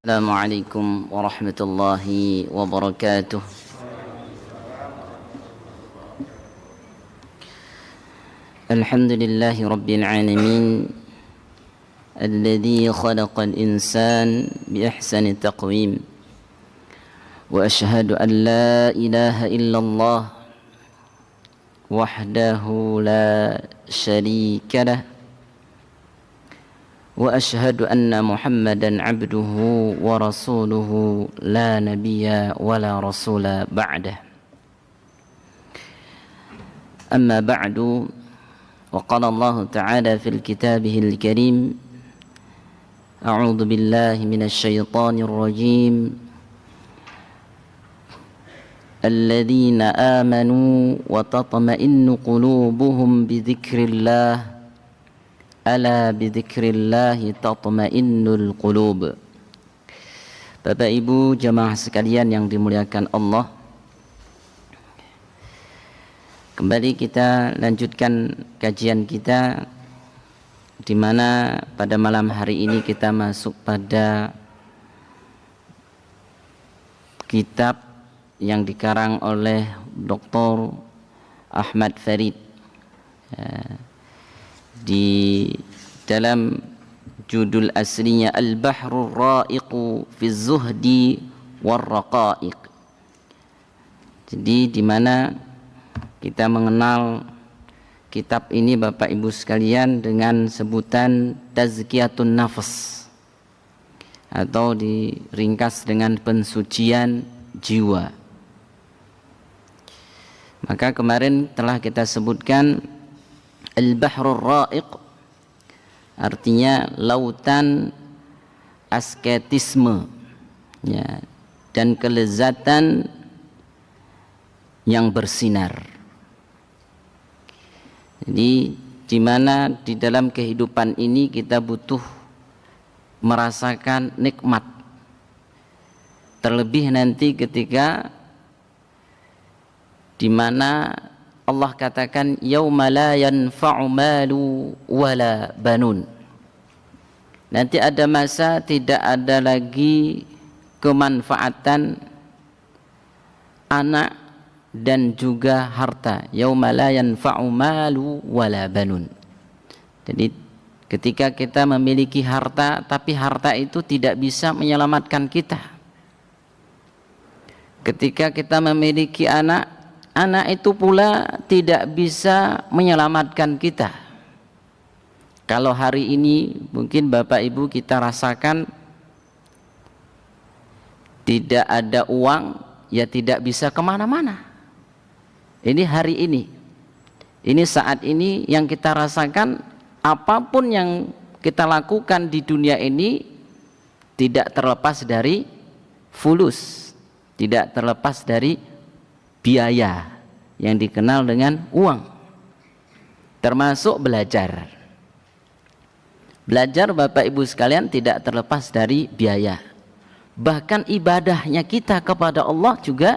السلام عليكم ورحمة الله وبركاته. الحمد لله رب العالمين الذي خلق الإنسان بأحسن تقويم، وأشهد أن لا إله إلا الله وحده لا شريك له، وأشهد أن محمدا عبده ورسوله لا نبي ولا رسول بعده. أما بعد، وقال الله تعالى في كتابه الكريم: أعوذ بالله من الشيطان الرجيم، الذين آمنوا وتطمئن قلوبهم بذكر الله ألا بذكر الله تطمئن القلوب. Bapak Ibu jamaah sekalian yang dimuliakan Allah, kembali kita lanjutkan kajian kita, di mana pada malam hari ini kita masuk pada kitab yang dikarang oleh Dr. Ahmad Farid. Di dalam judul aslinya Al-Bahrul Ra'iqu fi Zuhdi war-Raqa'iq. Jadi di mana kita mengenal kitab ini Bapak Ibu sekalian dengan sebutan Tazkiyatun Nafs, atau diringkas dengan pensucian jiwa. Maka kemarin telah kita sebutkan Al-Bahrul Ra'iq artinya lautan asketisme, ya, dan kelezatan yang bersinar. Jadi di mana di dalam kehidupan ini kita butuh merasakan nikmat, terlebih nanti ketika di mana Allah katakan yauma la yanfa'u malu wala banun. Nanti ada masa tidak ada lagi kemanfaatan anak dan juga harta. Yauma la yanfa'u malu wala banun. Jadi ketika kita memiliki harta tapi harta itu tidak bisa menyelamatkan kita. Ketika kita memiliki anak itu pula tidak bisa menyelamatkan kita. Kalau hari ini mungkin Bapak Ibu kita rasakan tidak ada uang, ya tidak bisa kemana-mana. Ini hari ini saat ini yang kita rasakan, apapun yang kita lakukan di dunia ini tidak terlepas dari fulus, tidak terlepas dari biaya yang dikenal dengan uang, termasuk belajar. Belajar Bapak Ibu sekalian tidak terlepas dari biaya. Bahkan ibadahnya kita kepada Allah juga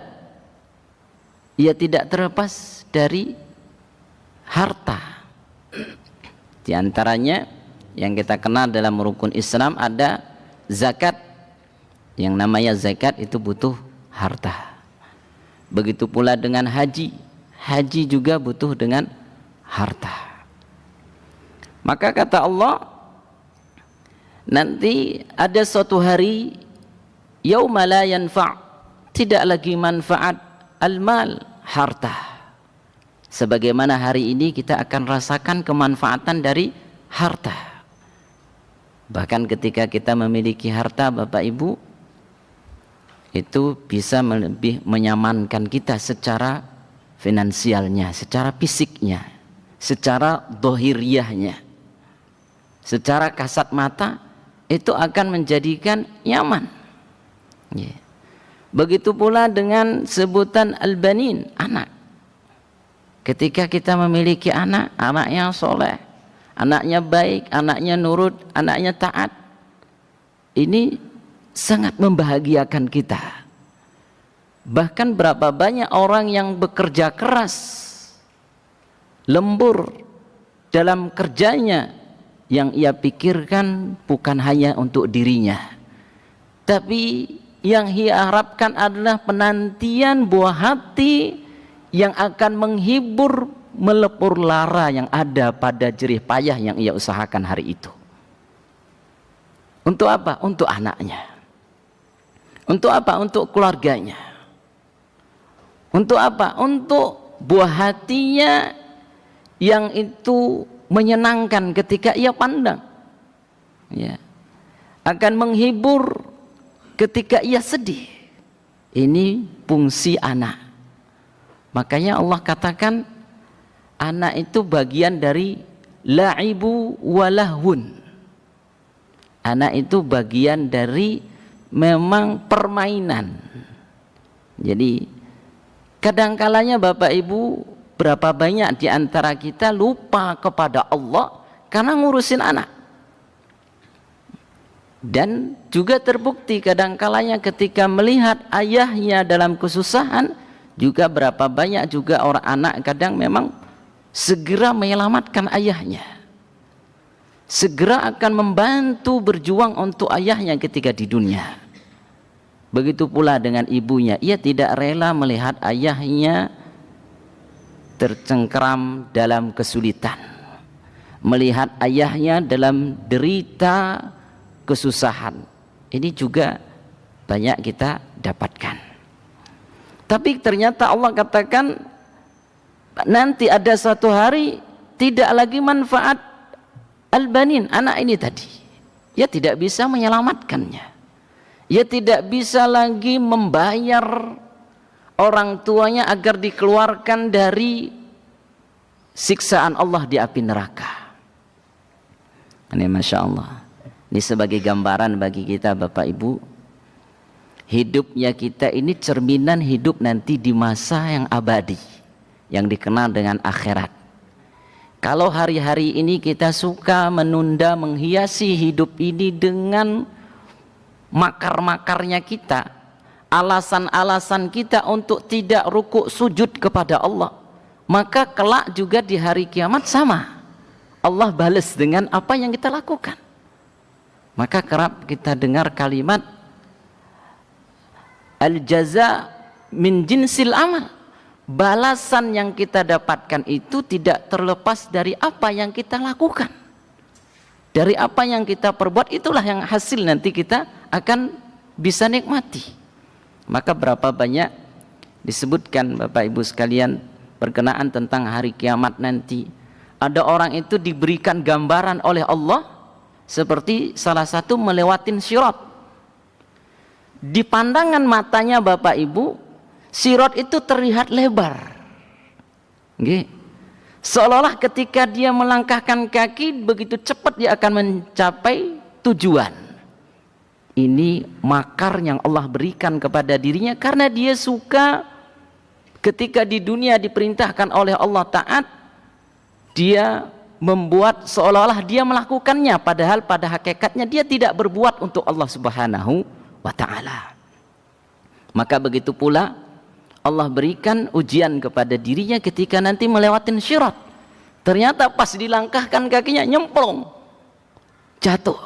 ia tidak terlepas dari harta. Di antaranya yang kita kenal dalam rukun Islam ada zakat. Yang namanya zakat itu butuh harta. Begitu pula dengan haji. Haji juga butuh dengan harta. Maka kata Allah, nanti ada suatu hari yauma la yanfa', tidak lagi manfaat al-mal, harta. Sebagaimana hari ini kita akan rasakan kemanfaatan dari harta. Bahkan ketika kita memiliki harta Bapak Ibu, itu bisa lebih menyamankan kita secara finansialnya, secara fisiknya, secara dohiriyahnya, secara kasat mata itu akan menjadikan nyaman. Begitu pula dengan sebutan al-banin, anak. Ketika kita memiliki anak, anaknya soleh, anaknya baik, anaknya nurut, anaknya taat, ini sangat membahagiakan kita. Bahkan berapa banyak orang yang bekerja keras, lembur dalam kerjanya, yang ia pikirkan bukan hanya untuk dirinya, tapi yang ia harapkan adalah penantian buah hati yang akan menghibur melepur lara yang ada pada jerih payah yang ia usahakan hari itu. Untuk apa? Untuk anaknya. Untuk apa? Untuk keluarganya. Untuk apa? Untuk buah hatinya yang itu menyenangkan ketika ia pandang, ya, akan menghibur ketika ia sedih. Ini fungsi anak. Makanya Allah katakan anak itu bagian dari la'ibu walahun. Anak itu bagian dari memang permainan. Jadi kadangkalanya Bapak Ibu, berapa banyak di antara kita lupa kepada Allah karena ngurusin anak. Dan juga terbukti kadangkalanya ketika melihat ayahnya dalam kesusahan, juga berapa banyak juga orang anak kadang memang segera menyelamatkan ayahnya, segera akan membantu berjuang untuk ayahnya ketika di dunia. Begitu pula dengan ibunya, ia tidak rela melihat ayahnya tercengkeram dalam kesulitan, melihat ayahnya dalam derita kesusahan. Ini juga banyak kita dapatkan. Tapi ternyata Allah katakan nanti ada suatu hari tidak lagi manfaat al-banin, anak ini tadi. Ia tidak bisa menyelamatkannya. Ia tidak bisa lagi membayar orang tuanya agar dikeluarkan dari siksaan Allah di api neraka. Ini Masya Allah. Ini sebagai gambaran bagi kita Bapak Ibu, hidupnya kita ini cerminan hidup nanti di masa yang abadi, yang dikenal dengan akhirat. Kalau hari-hari ini kita suka menunda, menghiasi hidup ini dengan makar-makarnya kita, alasan-alasan kita untuk tidak rukuk sujud kepada Allah, maka kelak juga di hari kiamat sama, Allah balas dengan apa yang kita lakukan. Maka kerap kita dengar kalimat al-jaza min jinsil amal, balasan yang kita dapatkan itu tidak terlepas dari apa yang kita lakukan, dari apa yang kita perbuat, itulah yang hasil nanti kita akan bisa nikmati. Maka berapa banyak disebutkan Bapak Ibu sekalian berkenaan tentang hari kiamat nanti. Ada orang itu diberikan gambaran oleh Allah seperti salah satu melewatin sirat. Di pandangan matanya Bapak Ibu, sirat itu terlihat lebar. Seolah-olah ketika dia melangkahkan kaki, begitu cepat dia akan mencapai tujuan. Ini makar yang Allah berikan kepada dirinya karena dia suka ketika di dunia diperintahkan oleh Allah taat, dia membuat seolah-olah dia melakukannya, padahal pada hakikatnya dia tidak berbuat untuk Allah Subhanahu wa ta'ala. Maka begitu pula Allah berikan ujian kepada dirinya ketika nanti melewatin syirat. Ternyata pas dilangkahkan kakinya nyemplung, jatuh.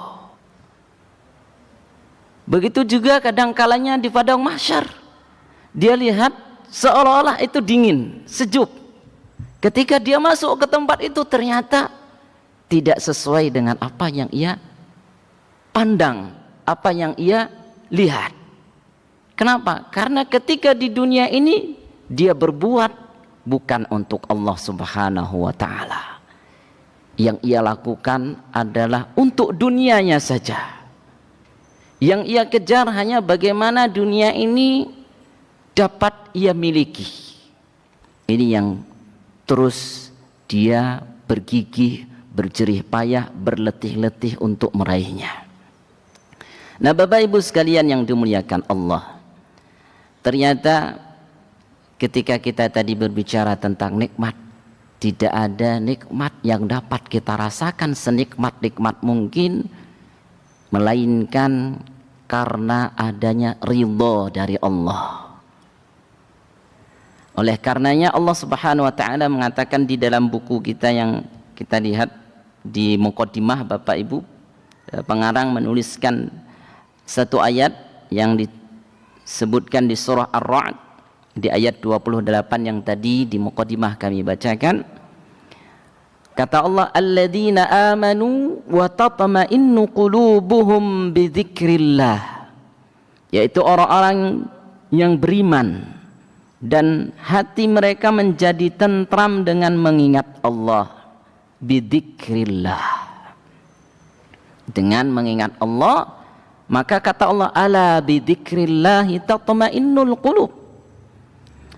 Begitu juga kadang-kalanya di padang mahsyar, dia lihat seolah-olah itu dingin, sejuk. Ketika dia masuk ke tempat itu ternyata tidak sesuai dengan apa yang ia pandang, apa yang ia lihat. Kenapa? Karena ketika di dunia ini dia berbuat bukan untuk Allah Subhanahu wa ta'ala. Yang ia lakukan adalah untuk dunianya saja. Yang ia kejar hanya bagaimana dunia ini dapat ia miliki. Ini yang terus dia bergigih, berjerih payah, berletih-letih untuk meraihnya. Nah Bapak Ibu sekalian yang dimuliakan Allah, ternyata ketika kita tadi berbicara tentang nikmat, tidak ada nikmat yang dapat kita rasakan senikmat-nikmat mungkin, melainkan karena adanya ridha dari Allah. Oleh karenanya Allah Subhanahu wa ta'ala mengatakan di dalam buku kita yang kita lihat di muqaddimah, Bapak Ibu, pengarang menuliskan satu ayat yang disebutkan di surah Ar-Ra'd di ayat 28 yang tadi di muqaddimah kami bacakan. Kata Allah, alladzina amanu wa tatma'innu qulubuhum bi dzikrillah, yaitu orang-orang yang beriman dan hati mereka menjadi tentram dengan mengingat Allah. Bi dzikrillah, dengan mengingat Allah, maka kata Allah, ala bi dzikrillahi tatma'innul qulub,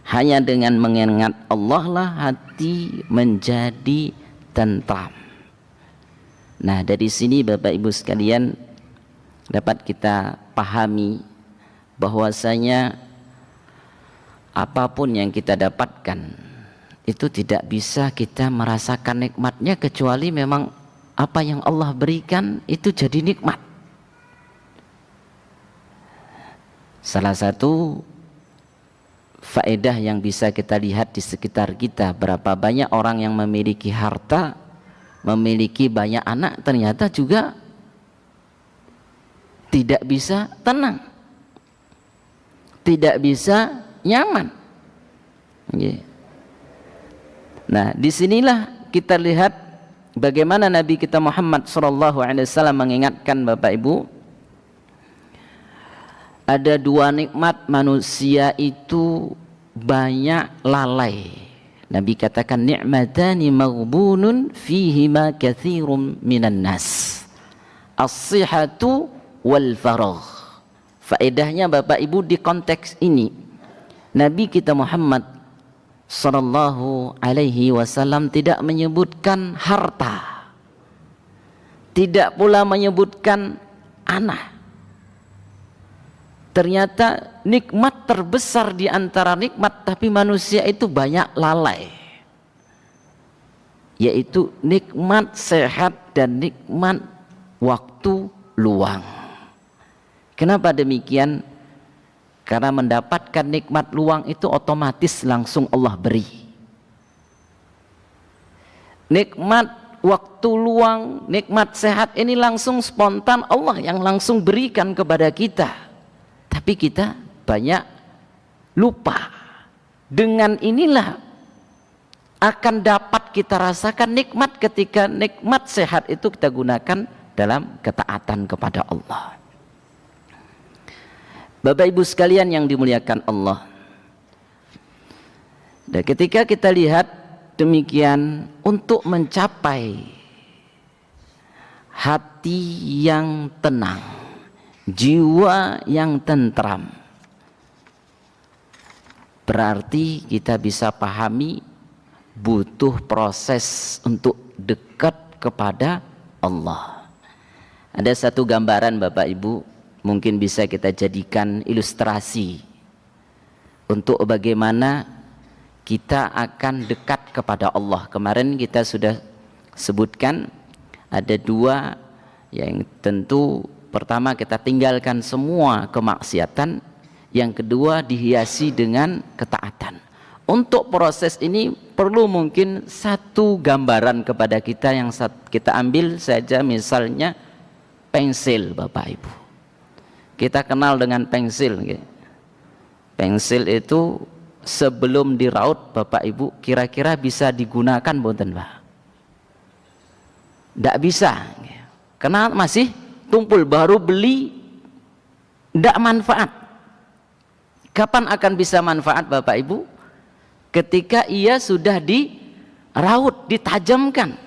hanya dengan mengingat Allah lah hati menjadi tentram. Nah, dari sini Bapak Ibu sekalian dapat kita pahami bahwasanya apapun yang kita dapatkan itu tidak bisa kita merasakan nikmatnya kecuali memang apa yang Allah berikan itu jadi nikmat. Salah satu faedah yang bisa kita lihat di sekitar kita, berapa banyak orang yang memiliki harta, memiliki banyak anak, ternyata juga tidak bisa tenang, tidak bisa nyaman. Nah, disinilah kita lihat bagaimana Nabi kita Muhammad SAW mengingatkan Bapak Ibu, ada dua nikmat manusia itu banyak lalai. Nabi katakan, ni'matani maghbunun fihima katsirum minan nas, as-sihhatu wal faragh. Faedahnya Bapak Ibu di konteks ini, Nabi kita Muhammad sallallahu alaihi wasallam tidak menyebutkan harta, tidak pula menyebutkan anak. Ternyata nikmat terbesar di antara nikmat, tapi manusia itu banyak lalai, yaitu nikmat sehat dan nikmat waktu luang. Kenapa demikian? Karena mendapatkan nikmat luang itu otomatis langsung Allah beri. Nikmat waktu luang, nikmat sehat ini langsung spontan Allah yang langsung berikan kepada kita. Tapi kita banyak lupa. Dengan inilah akan dapat kita rasakan nikmat ketika nikmat sehat itu kita gunakan dalam ketaatan kepada Allah. Bapak Ibu sekalian yang dimuliakan Allah, dan ketika kita lihat demikian, untuk mencapai hati yang tenang, jiwa yang tentram, berarti kita bisa pahami butuh proses untuk dekat kepada Allah. Ada satu gambaran Bapak Ibu, mungkin bisa kita jadikan ilustrasi untuk bagaimana kita akan dekat kepada Allah. Kemarin kita sudah sebutkan ada dua yang tentu, pertama kita tinggalkan semua kemaksiatan, yang kedua dihiasi dengan ketaatan. Untuk proses ini perlu mungkin satu gambaran kepada kita yang kita ambil saja, misalnya pensil Bapak Ibu. Kita kenal dengan pensil. Pensil itu sebelum diraut Bapak Ibu kira-kira bisa digunakan boten Pak? Tidak bisa. Karena masih tumpul, baru beli tidak manfaat. Kapan akan bisa manfaat Bapak Ibu? Ketika ia sudah diraut, ditajamkan.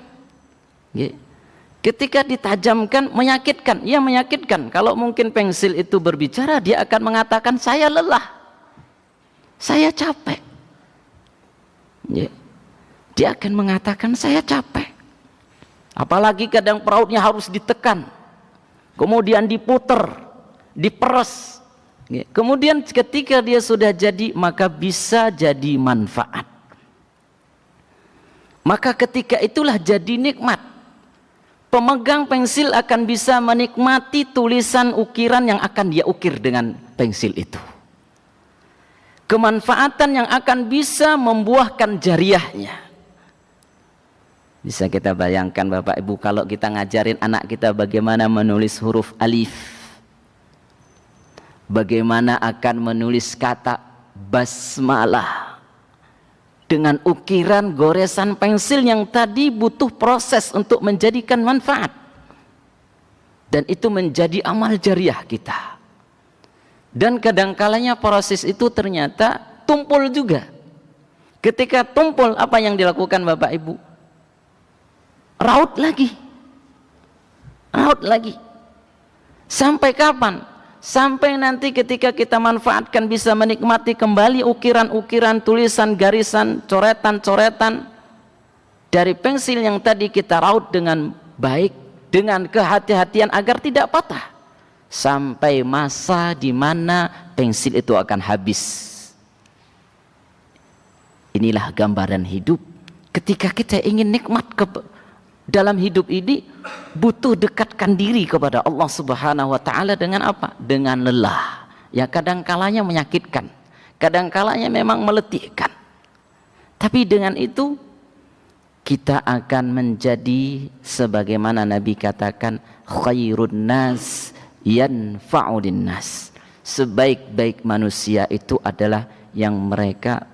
Ketika ditajamkan menyakitkan, ya menyakitkan. Kalau mungkin pensil itu berbicara, dia akan mengatakan saya lelah, saya capek. Dia akan mengatakan saya capek. Apalagi kadang perautnya harus ditekan, kemudian diputer, diperes. Kemudian ketika dia sudah jadi, maka bisa jadi manfaat. Maka ketika itulah jadi nikmat. Pemegang pensil akan bisa menikmati tulisan ukiran yang akan dia ukir dengan pensil itu. Kemanfaatan yang akan bisa membuahkan jariahnya. Bisa kita bayangkan Bapak Ibu, kalau kita ngajarin anak kita bagaimana menulis huruf alif, bagaimana akan menulis kata basmalah dengan ukiran goresan pensil yang tadi butuh proses untuk menjadikan manfaat, dan itu menjadi amal jariah kita. Dan kadangkalanya proses itu ternyata tumpul juga. Ketika tumpul, apa yang dilakukan Bapak Ibu? Raut lagi, raut lagi. Sampai kapan? Sampai nanti ketika kita manfaatkan bisa menikmati kembali ukiran-ukiran, tulisan, garisan, coretan-coretan dari pensil yang tadi kita raut dengan baik, dengan kehati-hatian agar tidak patah, sampai masa di mana pensil itu akan habis. Inilah gambaran hidup. Ketika kita ingin nikmat dalam hidup ini, butuh dekatkan diri kepada Allah Subhanahu wa ta'ala dengan apa? Dengan lelah. Ya kadangkalanya menyakitkan, kadangkalanya memang meletihkan. Tapi dengan itu kita akan menjadi sebagaimana Nabi katakan, khairun nas yanfa'udin nas. Sebaik-baik manusia itu adalah yang mereka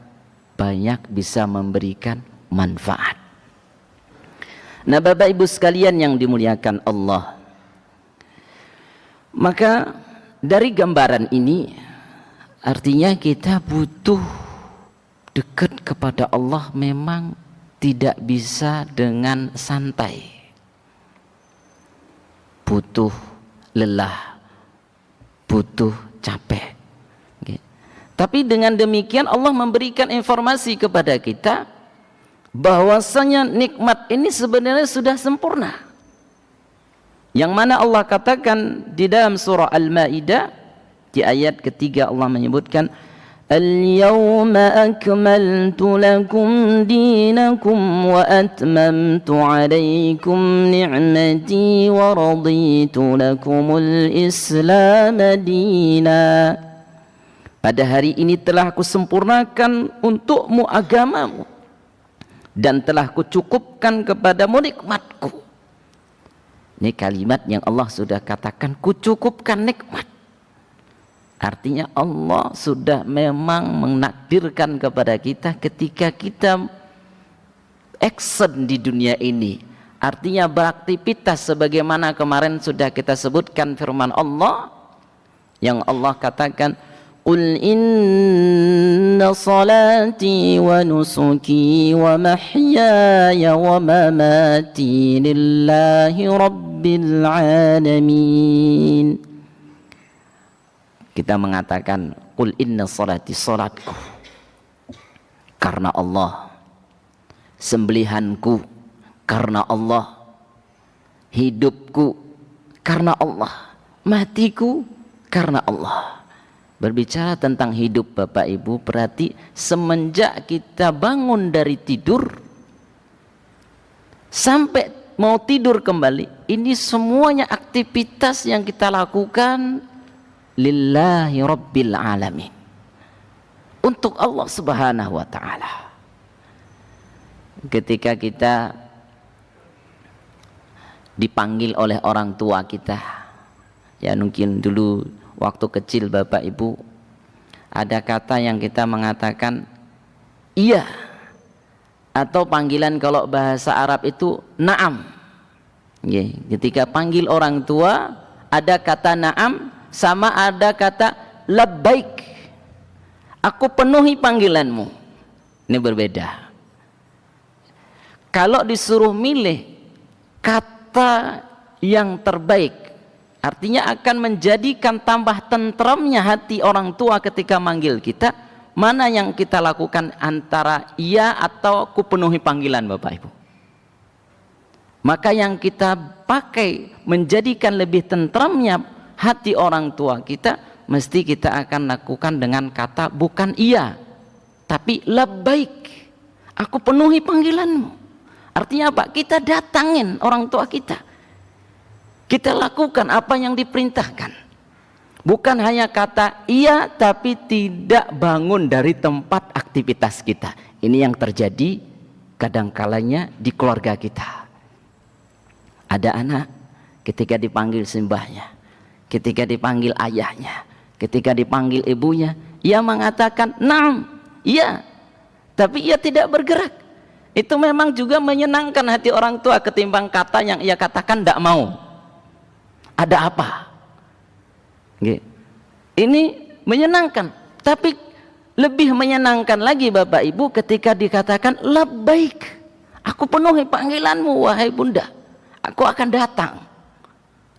banyak bisa memberikan manfaat. Nah, Bapak Ibu sekalian yang dimuliakan Allah, maka dari gambaran ini artinya kita butuh dekat kepada Allah, memang tidak bisa dengan santai, butuh lelah, butuh capek. Tapi dengan demikian Allah memberikan informasi kepada kita bahwasanya nikmat ini sebenarnya sudah sempurna, yang mana Allah katakan di dalam surah Al-Maidah di ayat ketiga, Allah menyebutkan Al-yawma akmaltu lakum dinakum wa atmamtu alaikum ni'mati wa raditu lakumul islam dina. Pada hari ini telah aku sempurnakan untukmu agamamu dan telah kucukupkan kepadamu nikmatku. Ini kalimat yang Allah sudah katakan, kucukupkan nikmat. Artinya Allah sudah memang menakdirkan kepada kita ketika kita action di dunia ini, artinya beraktivitas sebagaimana kemarin sudah kita sebutkan firman Allah yang Allah katakan, Qul inna salati wa nusuki wa mahyaya wa mamati lillahi rabbil alamin. Kita mengatakan Qul inna salati, salatku karena Allah, sembelihanku karena Allah, hidupku karena Allah, matiku karena Allah. Berbicara tentang hidup Bapak Ibu, berarti semenjak kita bangun dari tidur sampai mau tidur kembali, ini semuanya aktivitas yang kita lakukan lillahi rabbil alamin, untuk Allah Subhanahu wa ta'ala. Ketika kita dipanggil oleh orang tua kita, ya mungkin dulu waktu kecil Bapak Ibu ada kata yang kita mengatakan iya, atau panggilan kalau bahasa Arab itu na'am. Ketika panggil orang tua ada kata na'am sama ada kata labbaik, aku penuhi panggilanmu. Ini berbeda. Kalau disuruh milih kata yang terbaik, artinya akan menjadikan tambah tentramnya hati orang tua ketika manggil kita, mana yang kita lakukan antara iya atau ku penuhi panggilan Bapak Ibu? Maka yang kita pakai menjadikan lebih tentramnya hati orang tua kita, mesti kita akan lakukan dengan kata bukan iya, tapi labbaik, aku penuhi panggilanmu. Artinya apa? Kita datangin orang tua kita, kita lakukan apa yang diperintahkan. Bukan hanya kata iya tapi tidak bangun dari tempat aktivitas kita. Ini yang terjadi kadangkalanya di keluarga kita. Ada anak ketika dipanggil simbahnya, ketika dipanggil ayahnya, Ketika dipanggil ibunya, ia mengatakan na'am, iya, tapi ia tidak bergerak. Itu memang juga menyenangkan hati orang tua ketimbang kata yang ia katakan tidak mau. Ada apa? Ini menyenangkan, tapi lebih menyenangkan lagi Bapak Ibu ketika dikatakan labbaik, aku penuhi panggilanmu wahai bunda, aku akan datang.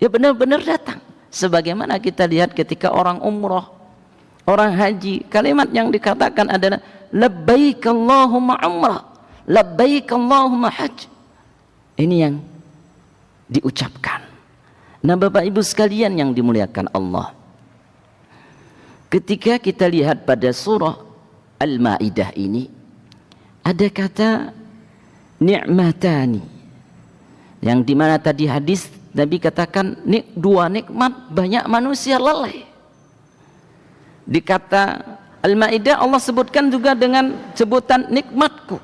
Ya benar-benar datang. Sebagaimana kita lihat ketika orang umroh, orang haji, kalimat yang dikatakan adalah labbaik Allahumma umrah, labbaik Allahumma hajj. Ini yang diucapkan. Nah Bapak Ibu sekalian yang dimuliakan Allah, ketika kita lihat pada surah Al-Maidah ini ada kata ni'matani, yang dimana tadi hadis Nabi katakan dua nikmat banyak manusia lalai. Di kata Al-Maidah Allah sebutkan juga dengan sebutan nikmatku,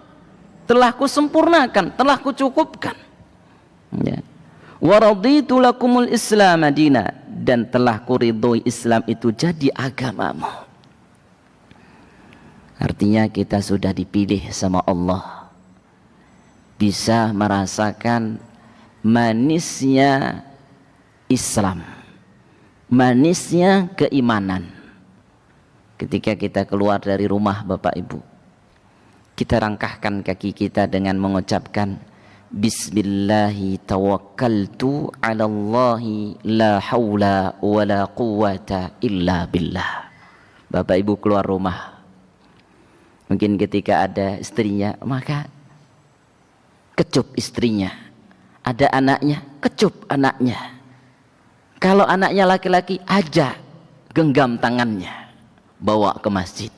telah kusempurnakan, telah kucukupkan, ya. Wa raditu lakumul Islam madina, dan telah kuridhoi Islam itu jadi agamamu. Artinya kita sudah dipilih sama Allah, bisa merasakan manisnya Islam, manisnya keimanan. Ketika kita keluar dari rumah Bapak Ibu, kita rangkahkan kaki kita dengan mengucapkan Bismillahi tawakkaltu ala Allahi la hawla wa la quwwata illa billah. Bapak Ibu keluar rumah, mungkin ketika ada istrinya maka kecup istrinya, ada anaknya kecup anaknya. Kalau anaknya laki-laki ajak, genggam tangannya, bawa ke masjid.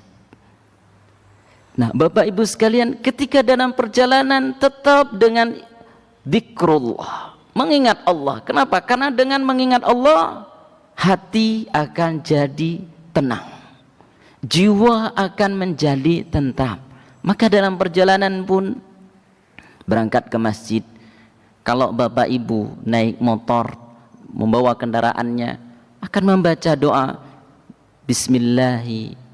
Nah Bapak Ibu sekalian, ketika dalam perjalanan tetap dengan zikrullah, mengingat Allah. Kenapa? Karena dengan mengingat Allah, hati akan jadi tenang, jiwa akan menjadi tentram. Maka dalam perjalanan pun, berangkat ke masjid, kalau Bapak Ibu naik motor, membawa kendaraannya, akan membaca doa Bismillahi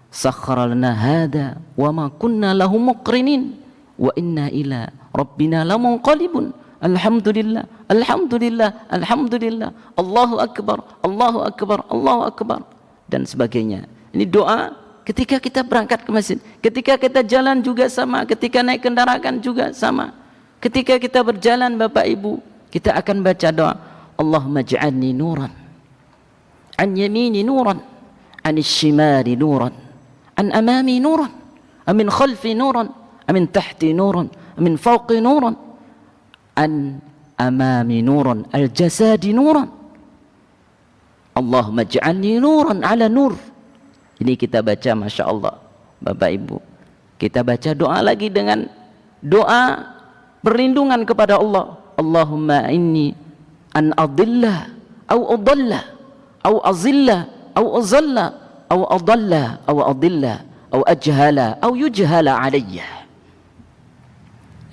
sakhkhara lana hada wa ma kunna lahu muqrinin wa inna ila rabbina lamunqalibun. Alhamdulillah, alhamdulillah, alhamdulillah, Allahu akbar, Allahu akbar, Allahu akbar, dan sebagainya. Ini doa ketika kita berangkat ke masjid, ketika kita jalan juga sama, ketika naik kendaraan juga sama. Ketika kita berjalan Bapak Ibu, kita akan baca doa Allahumma ja'alni nuran an yamini nuran an shimali nuran an amami nuran amin khalfi nuran amin tahti nuran amin fawqi nuran an amami nuran al jasadi nuran Allahumma ja'alni nuran ala nur. Ini kita baca, Masya Allah Bapak Ibu. Kita baca doa lagi dengan doa berlindungan kepada Allah. Allahumma inni an adillah au udalla au azilla au uzalla au adalla au adilla au ajhala au yujhala alayya.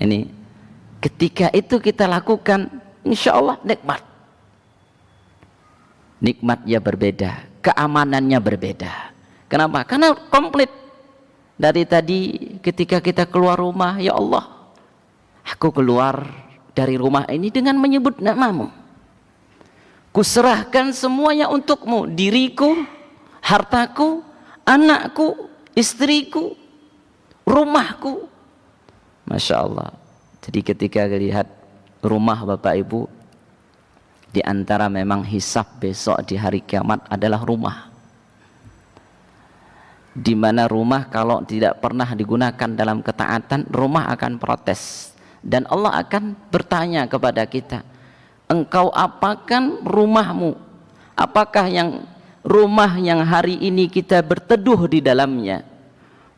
Ini ketika itu kita lakukan, insya Allah nikmat. Nikmatnya berbeda, keamanannya berbeda. Kenapa? Karena komplit. Dari tadi ketika kita keluar rumah, ya Allah, aku keluar dari rumah ini dengan menyebut namamu. Kuserahkan semuanya untukmu, diriku, hartaku, anakku, istriku, rumahku. Masya Allah. Jadi ketika lihat rumah Bapak Ibu, di antara memang hisab besok di hari kiamat adalah rumah. Di mana rumah kalau tidak pernah digunakan dalam ketaatan, rumah akan protes. Dan Allah akan bertanya kepada kita, engkau apakan rumahmu? Apakah rumah yang hari ini kita berteduh di dalamnya,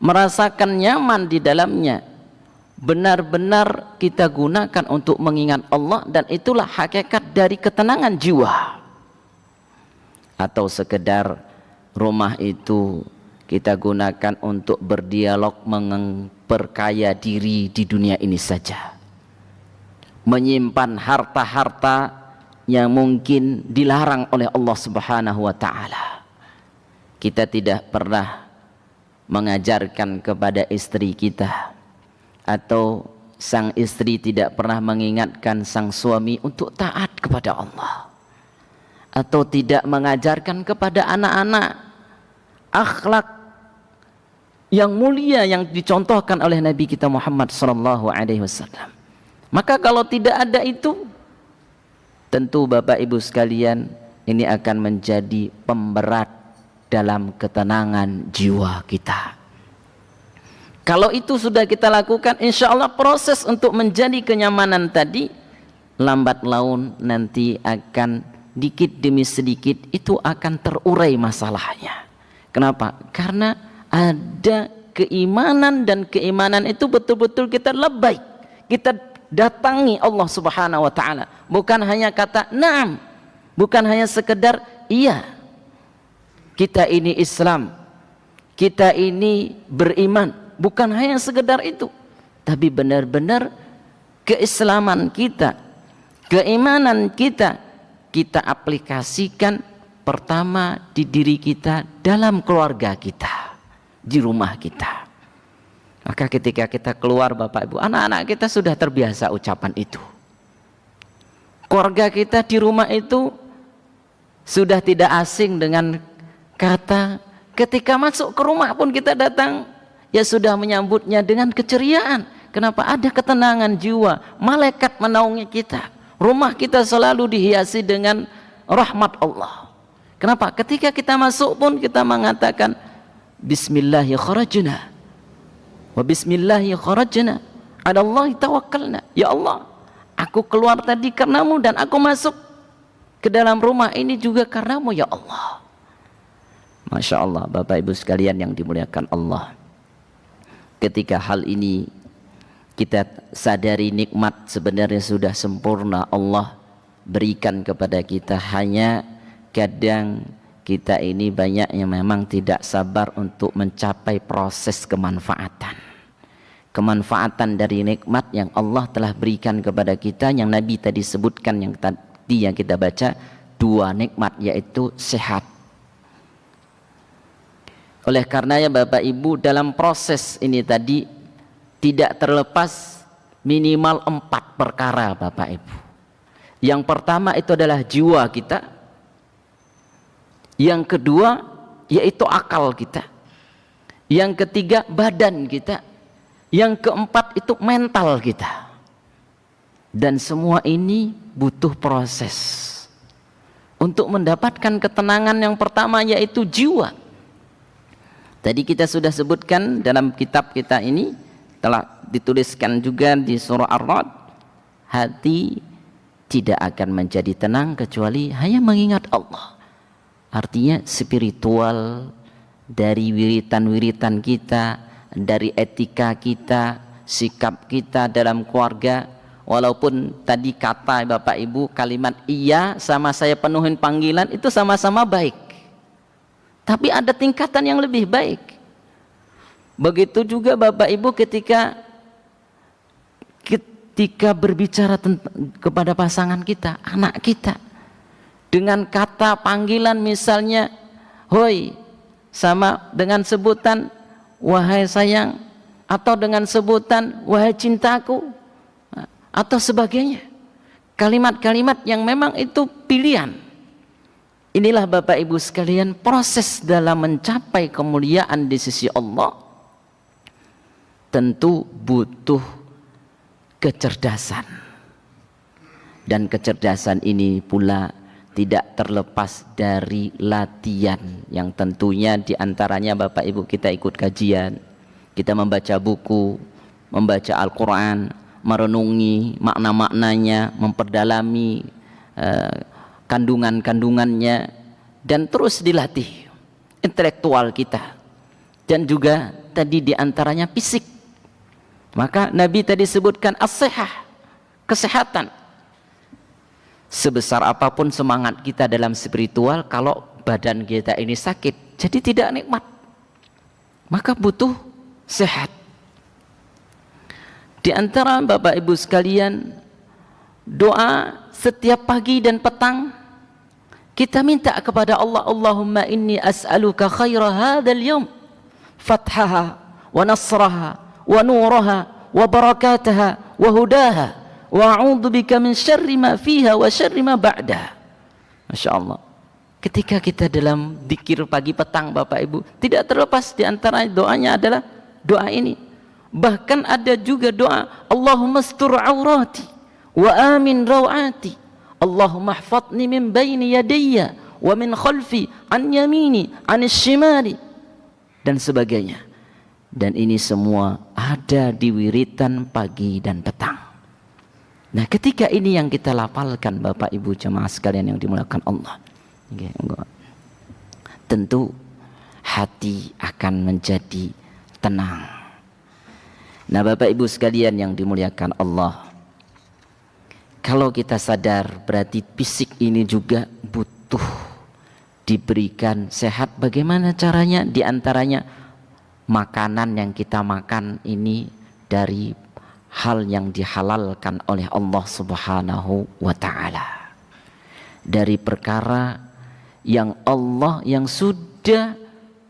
merasakan nyaman di dalamnya, benar-benar kita gunakan untuk mengingat Allah, dan itulah hakikat dari ketenangan jiwa? Atau sekedar rumah itu kita gunakan untuk berdialog, memperkaya diri di dunia ini saja, menyimpan harta-harta yang mungkin dilarang oleh Allah Subhanahu wa ta'ala. kita tidak pernah mengajarkan kepada istri kita, atau sang istri tidak pernah mengingatkan sang suami untuk taat kepada Allah, atau tidak mengajarkan kepada anak-anak akhlak yang mulia yang dicontohkan oleh Nabi kita Muhammad SAW. Maka kalau tidak ada itu, tentu Bapak Ibu sekalian, ini akan menjadi pemberat dalam ketenangan jiwa kita. Kalau itu sudah kita lakukan, insya Allah proses untuk menjadi kenyamanan tadi lambat laun nanti akan dikit demi sedikit itu akan terurai masalahnya. Kenapa? Karena ada keimanan, dan keimanan itu betul-betul kita lebay, kita datangi Allah Subhanahu wa taala, bukan hanya kata na'am, bukan hanya sekedar iya, kita ini Islam, kita ini beriman, bukan hanya sekedar itu, tapi benar-benar keislaman kita, keimanan kita, kita aplikasikan pertama di diri kita, dalam keluarga kita, di rumah kita. Maka ketika kita keluar Bapak Ibu, anak-anak kita sudah terbiasa ucapan itu. Keluarga kita di rumah itu sudah tidak asing dengan kata, ketika masuk ke rumah pun kita datang, ya sudah menyambutnya dengan keceriaan. Kenapa? Ada ketenangan jiwa, malaikat menaungi kita. Rumah kita selalu dihiasi dengan rahmat Allah. Kenapa? Ketika kita masuk pun kita mengatakan Bismillahi kharajna wa Bismillahi kharajna ala Allahi tawakkalna. Ya Allah, aku keluar tadi karenamu, dan aku masuk ke dalam rumah ini juga karenamu ya Allah. Masya Allah Bapak Ibu sekalian yang dimuliakan Allah, ketika hal ini kita sadari nikmat sebenarnya sudah sempurna Allah berikan kepada kita, hanya kadang kita ini banyak yang memang tidak sabar untuk mencapai proses kemanfaatan dari nikmat yang Allah telah berikan kepada kita, yang Nabi tadi sebutkan, yang tadi yang kita baca, dua nikmat, yaitu sehat. Oleh karenanya Bapak Ibu, dalam proses ini tadi tidak terlepas minimal 4 perkara Bapak Ibu. Yang pertama itu adalah jiwa kita, yang kedua yaitu akal kita, yang ketiga badan kita, yang keempat itu mental kita. Dan semua ini butuh proses untuk mendapatkan ketenangan. Yang pertama yaitu jiwa. Tadi kita sudah sebutkan dalam kitab kita ini, telah dituliskan juga di surah Ar-Ra'd, hati tidak akan menjadi tenang kecuali hanya mengingat Allah. Artinya spiritual, dari wiritan-wiritan kita, dari etika kita, sikap kita dalam keluarga. Walaupun tadi kata Bapak Ibu, kalimat iya sama saya penuhin panggilan itu sama-sama baik, tapi ada tingkatan yang lebih baik. Begitu juga Bapak Ibu ketika berbicara kepada pasangan kita, anak kita, dengan kata panggilan misalnya hoi, sama dengan sebutan wahai sayang, atau dengan sebutan wahai cintaku, atau sebagainya, kalimat-kalimat yang memang itu pilihan. Inilah Bapak Ibu sekalian proses dalam mencapai kemuliaan di sisi Allah, tentu butuh kecerdasan, dan kecerdasan ini pula tidak terlepas dari latihan, yang tentunya diantaranya Bapak Ibu kita ikut kajian, kita membaca buku, membaca Al-Quran, merenungi makna-maknanya, memperdalami kandungan-kandungannya, dan terus dilatih intelektual kita, dan juga tadi diantaranya fisik. Maka Nabi tadi sebutkan as-sihah, kesehatan. Sebesar apapun semangat kita dalam spiritual, kalau badan kita ini sakit, jadi tidak nikmat, maka butuh sehat. Di antara Bapak Ibu sekalian, doa setiap pagi dan petang Kita minta kepada Allah, Allahumma inni as'aluka khaira hadzal yawm, fathaha wa nasraha wa nuraha wa barakataha wa hudaha wa a'udzu bika min syarri ma fiha wa syarri ma ba'daha. Masya Allah. Ketika kita dalam zikir pagi petang Bapak Ibu, tidak terlepas di antara doanya adalah doa ini. Bahkan ada juga doa, Allahumma astur aurati wa amin rawati, Allahumma ihfazni min baini yadayya wa min khalfi an yamini an shimali, dan sebagainya. Dan ini semua ada di wiritan pagi dan petang. Nah, ketika ini yang kita lafalkan Bapak Ibu jemaah sekalian yang dimuliakan Allah, tentu hati akan menjadi tenang. Nah, Bapak Ibu sekalian yang dimuliakan Allah, kalau kita sadar berarti fisik ini juga butuh diberikan sehat. Bagaimana caranya? Di antaranya makanan yang kita makan ini dari hal yang dihalalkan oleh Allah Subhanahu wa ta'ala, dari perkara yang Allah yang sudah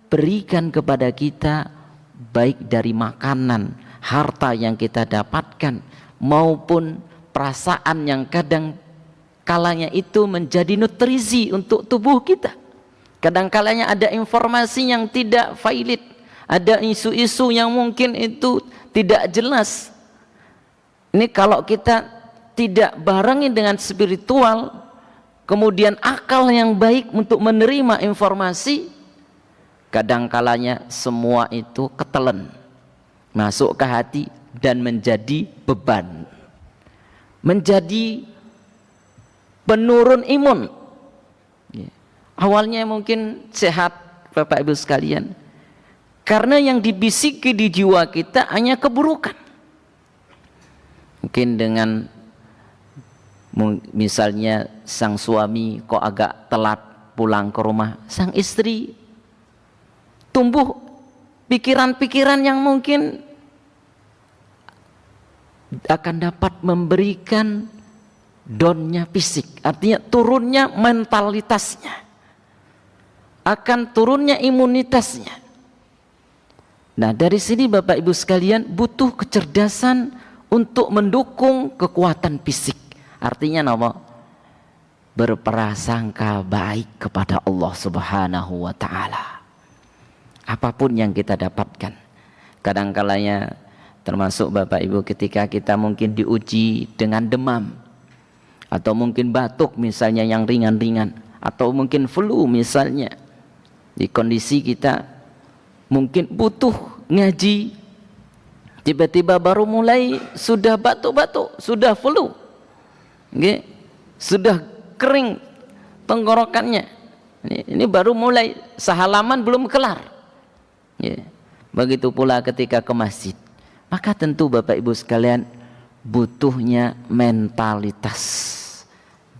berikan kepada kita, baik dari makanan, harta yang kita dapatkan, maupun perasaan yang kadang kalanya itu menjadi nutrisi untuk tubuh kita. Kadang kalanya ada informasi yang tidak valid, ada isu-isu yang mungkin itu tidak jelas. Ini kalau kita tidak barengi dengan spiritual, kemudian akal yang baik untuk menerima informasi, kadang kalanya semua itu ketelen, masuk ke hati dan menjadi beban, menjadi penurun imun. Awalnya mungkin sehat Bapak Ibu sekalian, karena yang dibisiki di jiwa kita hanya keburukan. Mungkin dengan misalnya sang suami kok agak telat pulang ke rumah, sang istri tumbuh pikiran-pikiran yang mungkin akan dapat memberikan downnya fisik, artinya turunnya mentalitasnya, akan turunnya imunitasnya. Nah, dari sini Bapak Ibu sekalian butuh kecerdasan untuk mendukung kekuatan fisik. Artinya apa? Berprasangka baik kepada Allah Subhanahu wa ta'ala. Apapun yang kita dapatkan, kadang-kalanya termasuk Bapak Ibu ketika kita mungkin diuji dengan demam, atau mungkin batuk misalnya yang ringan-ringan, atau mungkin flu misalnya, di kondisi kita mungkin butuh ngaji, tiba-tiba baru mulai sudah batuk-batuk, sudah flu, sudah kering tenggorokannya, ini baru mulai sehalaman belum kelar. Begitu pula ketika ke masjid, maka tentu Bapak Ibu sekalian butuhnya mentalitas,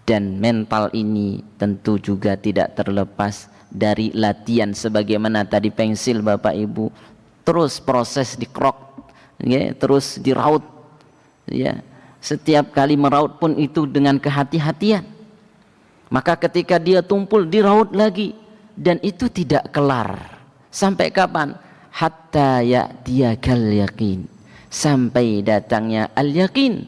dan mental ini tentu juga tidak terlepas dari latihan. Sebagaimana tadi pensil Bapak Ibu terus proses dikrok, terus diraut, setiap kali meraut pun itu dengan kehati-hatian. Maka ketika dia tumpul diraut lagi, dan itu tidak kelar. Sampai kapan? Hatta ya'tiyakal yaqin, sampai datangnya al-yaqin.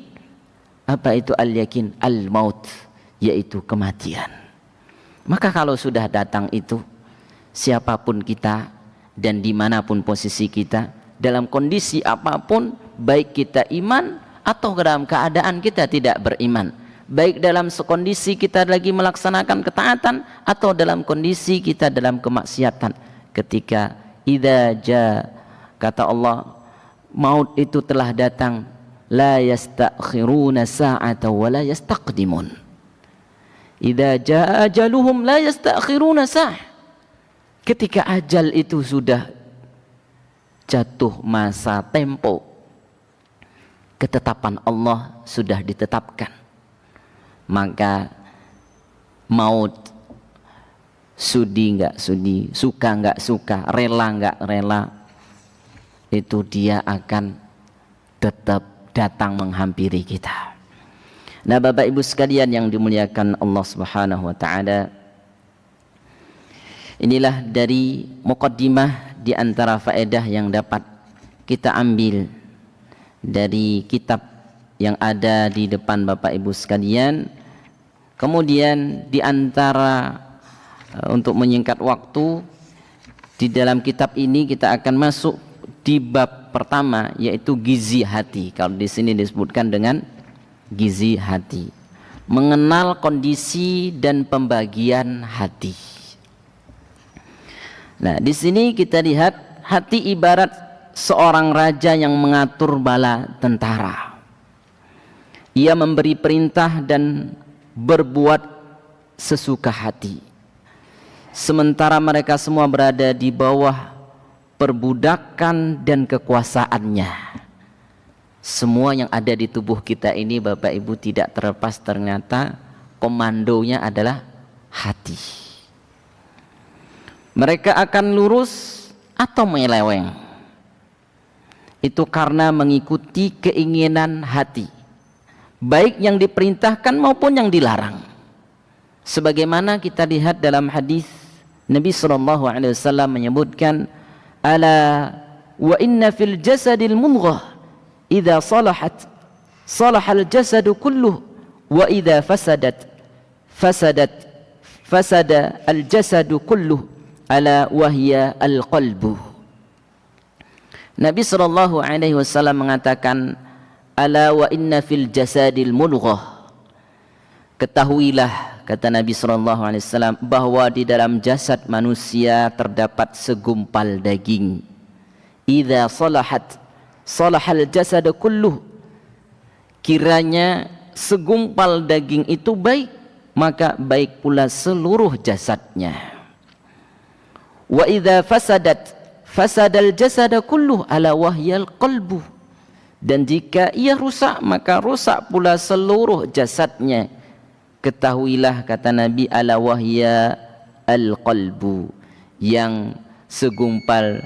Apa itu al-yaqin? Al-maut, yaitu kematian. Maka kalau sudah datang itu, siapapun kita dan dimanapun posisi kita, dalam kondisi apapun, baik kita iman atau dalam keadaan kita tidak beriman, baik dalam kondisi kita lagi melaksanakan ketaatan atau dalam kondisi kita dalam kemaksiatan, ketika idza jaa, kata Allah, maut itu telah datang, la yastakhiruna sa'ata wa la yastaqdimun. Idza jaa ajaluhum la yastakhiruna sa'ah, ketika ajal itu sudah jatuh masa tempo, ketetapan Allah sudah ditetapkan, maka maut, sudi nggak sudi, suka nggak suka, rela nggak rela, itu dia akan tetap datang menghampiri kita. Nah, Bapak Ibu sekalian yang dimuliakan Allah Subhanahu wa ta'ala, Inilah dari muqaddimah di antara faedah yang dapat kita ambil dari kitab yang ada di depan Bapak Ibu sekalian. Kemudian di antara untuk menyingkat waktu, di dalam kitab ini kita akan masuk di bab pertama, yaitu gizi hati. Kalau di sini disebutkan dengan gizi hati, mengenal kondisi dan pembagian hati. Nah, di sini kita lihat hati ibarat seorang raja yang mengatur bala tentara. Ia memberi perintah dan berbuat sesuka hati, sementara mereka semua berada di bawah perbudakan dan kekuasaannya. Semua yang ada di tubuh kita ini Bapak Ibu tidak terlepas ternyata komandonya adalah hati. Mereka akan lurus atau menyeleweng, itu karena mengikuti keinginan hati, baik yang diperintahkan maupun yang dilarang. Sebagaimana kita lihat dalam hadis Nabi SAW menyebutkan, ala wa inna fil jasadil mudghah idza salahat salahal jasadu kulluh wa idza fasada al jasadu kulluh ala wahya al qalbu. Nabi SAW mengatakan, ala wa inna fil jasadil mudghah, ketahuilah, kata Nabi SAW, bahwa di dalam jasad manusia terdapat segumpal daging. Idza salahat salahal jasad kulluh, kiranya segumpal daging itu baik, maka baik pula seluruh jasadnya. Wa idza fasadal jasad kulluh ala wahyal qalbu, dan jika ia rusak maka rusak pula seluruh jasadnya. Ketahuilah, kata Nabi, ala wahya al-qalbu, yang segumpal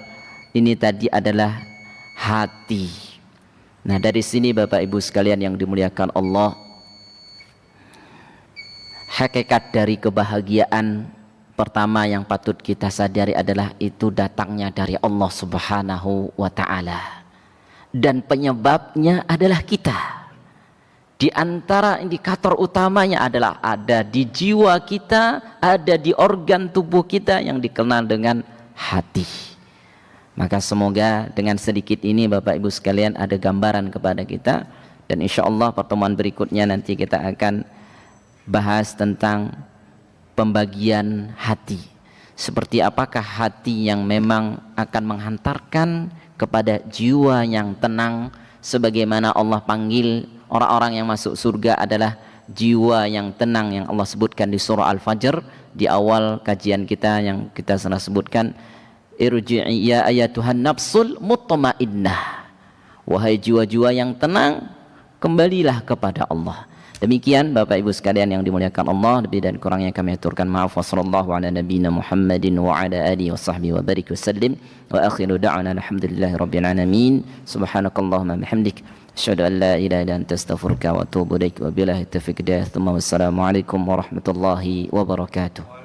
ini tadi adalah hati. Nah, dari sini Bapak Ibu sekalian yang dimuliakan Allah, hakikat dari kebahagiaan pertama yang patut kita sadari adalah itu datangnya dari Allah Subhanahu wa ta'ala, dan penyebabnya adalah kita. Di antara indikator utamanya adalah ada di jiwa kita, ada di organ tubuh kita yang dikenal dengan hati. Maka semoga dengan sedikit ini Bapak Ibu sekalian ada gambaran kepada kita, dan insya Allah pertemuan berikutnya nanti kita akan bahas tentang pembagian hati. Seperti apakah hati yang memang akan menghantarkan kepada jiwa yang tenang, sebagaimana Allah panggil orang-orang yang masuk surga adalah jiwa yang tenang, yang Allah sebutkan di surah Al-Fajr di awal kajian kita yang kita pernah sebutkan, irji'i ya ayatuhan nafsul mutmainnah, wahai jiwa-jiwa yang tenang, kembalilah kepada Allah. Demikian Bapak Ibu sekalian yang dimuliakan Allah, lebih dan kurangnya kami aturkan maaf. Wassallallahu ala nabiyina Muhammadin wa ala alihi wa sahbihi wa barik wasallim, wa akhiru da'ana alhamdulillahi rabbil alamin. Subhanakallahumma bihamdik, asyhadu an la ilaha illa anta astaghfiruka wa atubu ilaik, wa billahi taufiq hidayah. Wassalamu alaikum warahmatullahi wabarakatuh.